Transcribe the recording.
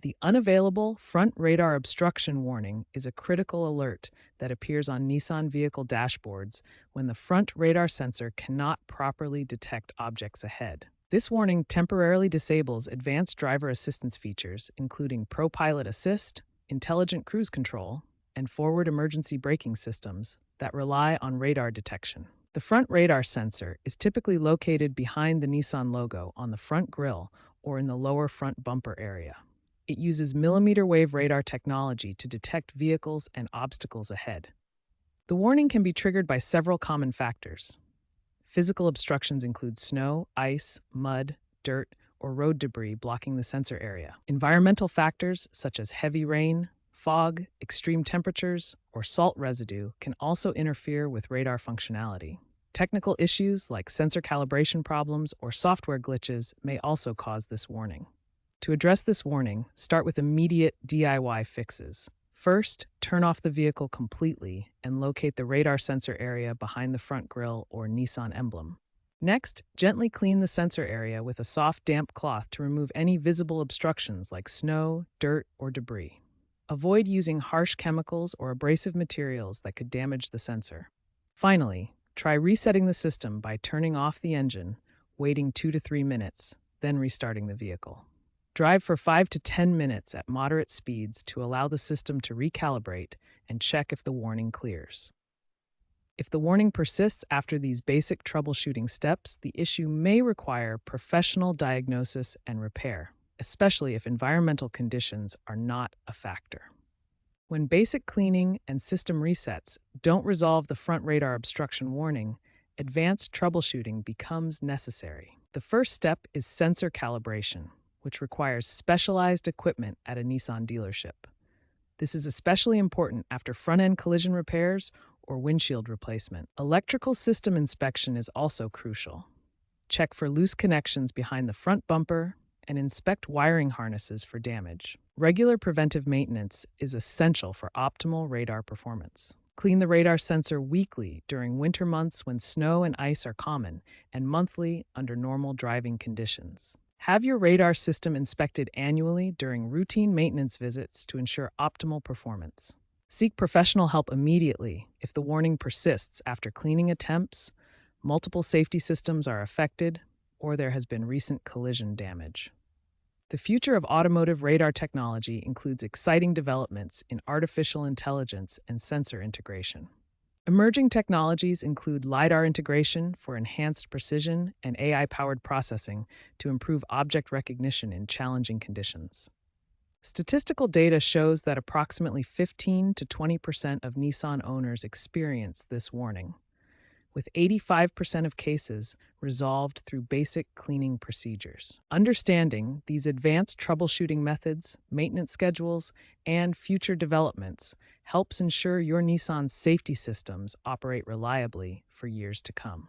The unavailable front radar obstruction warning is a critical alert that appears on Nissan vehicle dashboards when the front radar sensor cannot properly detect objects ahead. This warning temporarily disables advanced driver assistance features, including ProPilot Assist, intelligent cruise control, and forward emergency braking systems that rely on radar detection. The front radar sensor is typically located behind the Nissan logo on the front grille or in the lower front bumper area. It uses millimeter wave radar technology to detect vehicles and obstacles ahead. The warning can be triggered by several common factors. Physical obstructions include snow, ice, mud, dirt, or road debris blocking the sensor area. Environmental factors such as heavy rain, fog, extreme temperatures, or salt residue can also interfere with radar functionality. Technical issues like sensor calibration problems or software glitches may also cause this warning. To address this warning, start with immediate DIY fixes. First, turn off the vehicle completely and locate the radar sensor area behind the front grille or Nissan emblem. Next, gently clean the sensor area with a soft, damp cloth to remove any visible obstructions like snow, dirt, or debris. Avoid using harsh chemicals or abrasive materials that could damage the sensor. Finally, try resetting the system by turning off the engine, waiting 2 to 3 minutes, then restarting the vehicle. Drive for 5 to 10 minutes at moderate speeds to allow the system to recalibrate and check if the warning clears. If the warning persists after these basic troubleshooting steps, the issue may require professional diagnosis and repair, especially if environmental conditions are not a factor. When basic cleaning and system resets don't resolve the front radar obstruction warning, advanced troubleshooting becomes necessary. The first step is sensor calibration, which requires specialized equipment at a Nissan dealership. This is especially important after front-end collision repairs or windshield replacement. Electrical system inspection is also crucial. Check for loose connections behind the front bumper and inspect wiring harnesses for damage. Regular preventive maintenance is essential for optimal radar performance. Clean the radar sensor weekly during winter months when snow and ice are common, and monthly under normal driving conditions. Have your radar system inspected annually during routine maintenance visits to ensure optimal performance. Seek professional help immediately if the warning persists after cleaning attempts, multiple safety systems are affected, or there has been recent collision damage. The future of automotive radar technology includes exciting developments in artificial intelligence and sensor integration. Emerging technologies include LiDAR integration for enhanced precision and AI-powered processing to improve object recognition in challenging conditions. Statistical data shows that approximately 15 to 20% of Nissan owners experience this warning, with 85% of cases resolved through basic cleaning procedures. Understanding these advanced troubleshooting methods, maintenance schedules, and future developments helps ensure your Nissan's safety systems operate reliably for years to come.